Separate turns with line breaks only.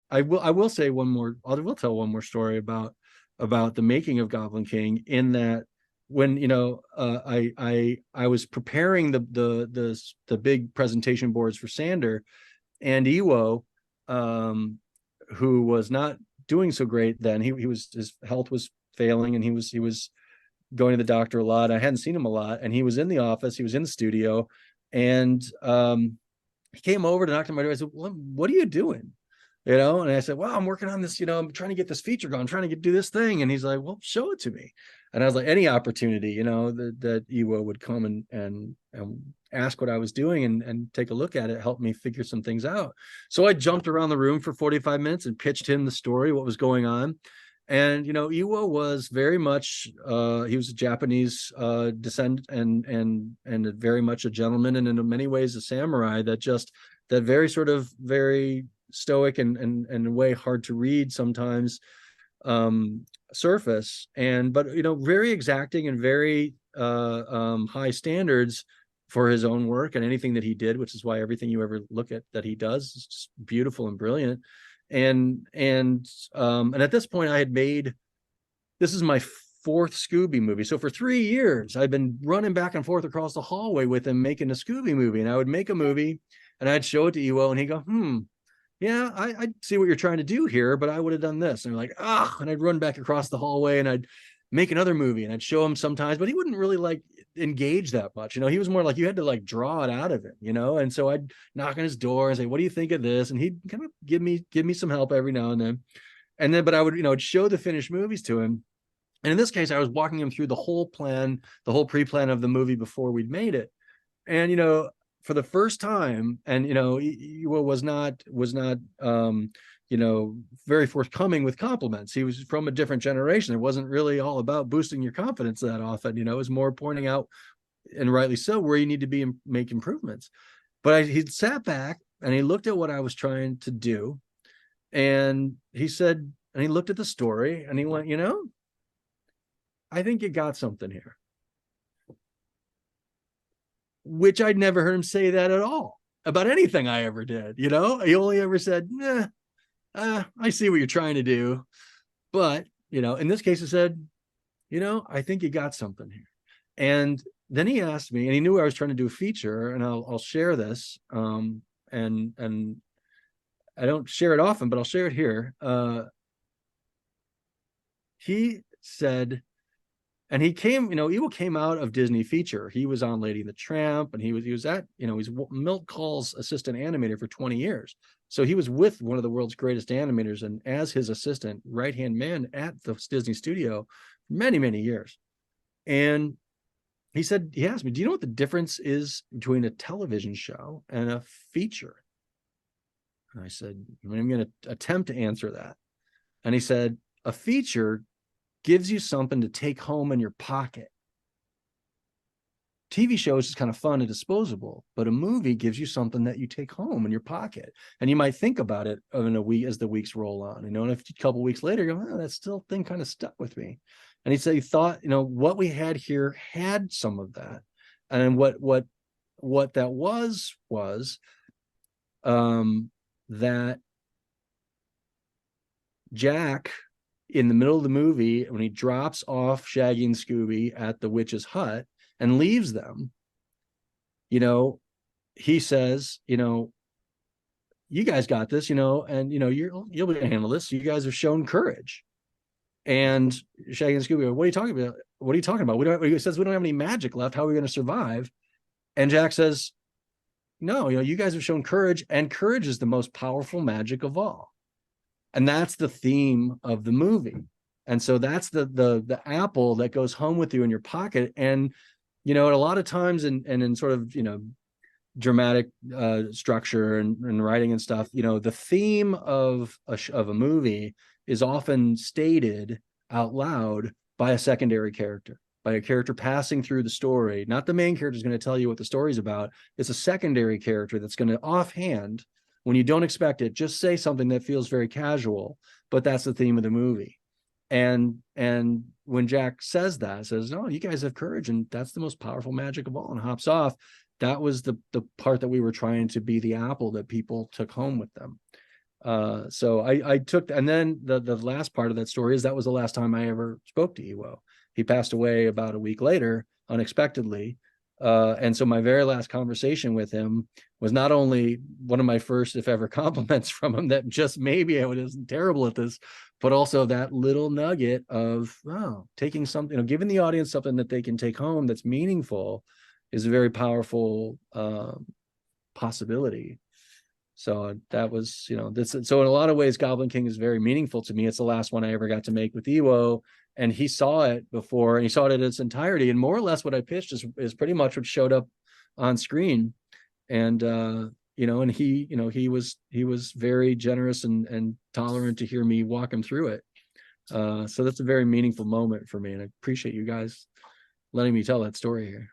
I will say one more. I will tell one more story about the making of Goblin King. In that, when I was preparing the big presentation boards for Sander, and Iwo, who was not doing so great then. His health was failing, and he was going to the doctor a lot. I hadn't seen him a lot, and he was in the office. He was in the studio, and he came over to knock on my door. I said, well, "What are you doing?" And I said, "Well, I'm working on this. I'm trying to get this feature going. I'm trying to do this thing." And he's like, "Well, show it to me." And I was like, any opportunity, that Iwo would come and ask what I was doing and take a look at it, help me figure some things out. So I jumped around the room for 45 minutes and pitched him the story, what was going on. And Iwo was very much he was a Japanese descent, and very much a gentleman, and in many ways a samurai, that very sort of very stoic and in a way hard to read sometimes surface, but very exacting and very high standards for his own work and anything that he did, which is why everything you ever look at that he does is just beautiful and brilliant. And at this point, this is my fourth Scooby movie. So for 3 years, I've been running back and forth across the hallway with him making a Scooby movie. And I would make a movie and I'd show it to Iwo, and he'd go, yeah, I see what you're trying to do here, but I would have done this. And I'm like, and I'd run back across the hallway and I'd make another movie, and I'd show him sometimes, but he wouldn't really like engage that much. He was more like, you had to like draw it out of him. And so I'd knock on his door and say, "What do you think of this?" And he'd kind of give me some help every now and then. But I would, show the finished movies to him. And in this case, I was walking him through the whole pre-plan of the movie before we'd made it. And, for the first time, and was not very forthcoming with compliments. He was from a different generation. It wasn't really all about boosting your confidence that often. It was more pointing out, and rightly so, where you need to be and make improvements. But he sat back and he looked at what I was trying to do, and he said, and he looked at the story and he went, "I think you got something here." Which I'd never heard him say that at all about anything I ever did. He only ever said, "I see what you're trying to do." But, in this case, he said, "I think you got something here." And then he asked me, and he knew I was trying to do a feature, and I'll share this. And I don't share it often, but I'll share it here. He said, and he came, Iwo came out of Disney feature. He was on Lady and the Tramp, and he was at, he's Milt Kahl's assistant animator for 20 years. So he was with one of the world's greatest animators, and as his assistant, right-hand man at the Disney studio for many, many years. And he asked me, "Do you know what the difference is between a television show and a feature?" And I said, "I'm going to attempt to answer that." And he said, "A feature gives you something to take home in your pocket. TV shows is kind of fun and disposable, but a movie gives you something that you take home in your pocket, and you might think about it in a week as the weeks roll on. And a couple of weeks later, you go, that still thing kind of stuck with me." And he said he thought, what we had here had some of that, and what that was that Jack, in the middle of the movie, when he drops off Shaggy and Scooby at the witch's hut and leaves them, he says, "You guys got this, and you'll be able to handle this. You guys have shown courage." And Shaggy and Scooby go, "What are you talking about? What are you talking about? He says, "We don't have any magic left. How are we going to survive?" And Jack says, "No, you guys have shown courage, and courage is the most powerful magic of all." And that's the theme of the movie. And so that's the apple that goes home with you in your pocket. And, a lot of times in sort of, dramatic structure and writing and stuff, the theme of a movie is often stated out loud by a secondary character, by a character passing through the story. Not the main character is going to tell you what the story's about. It's a secondary character that's going to offhand, when you don't expect it, just say something that feels very casual, but that's the theme of the movie. And when Jack says that, says, "No, you guys have courage, and that's the most powerful magic of all," and hops off, that was the part that we were trying to be the apple that people took home with them. So I took, and then the last part of that story is that was the last time I ever spoke to Iwao. He passed away about a week later, unexpectedly. And so my very last conversation with him was not only one of my first, if ever, compliments from him that just maybe I wasn't terrible at this, but also that little nugget of, oh, taking something, you know, giving the audience something that they can take home that's meaningful is a very powerful possibility. So that was, you know, this. So in a lot of ways, Goblin King is very meaningful to me. It's the last one I ever got to make with Iwao, and he saw it before, and he saw it in its entirety. And more or less, what I pitched is pretty much what showed up on screen. And you know, and he, you know, he was very generous and tolerant to hear me walk him through it. So that's a very meaningful moment for me, and I appreciate you guys letting me tell that story here.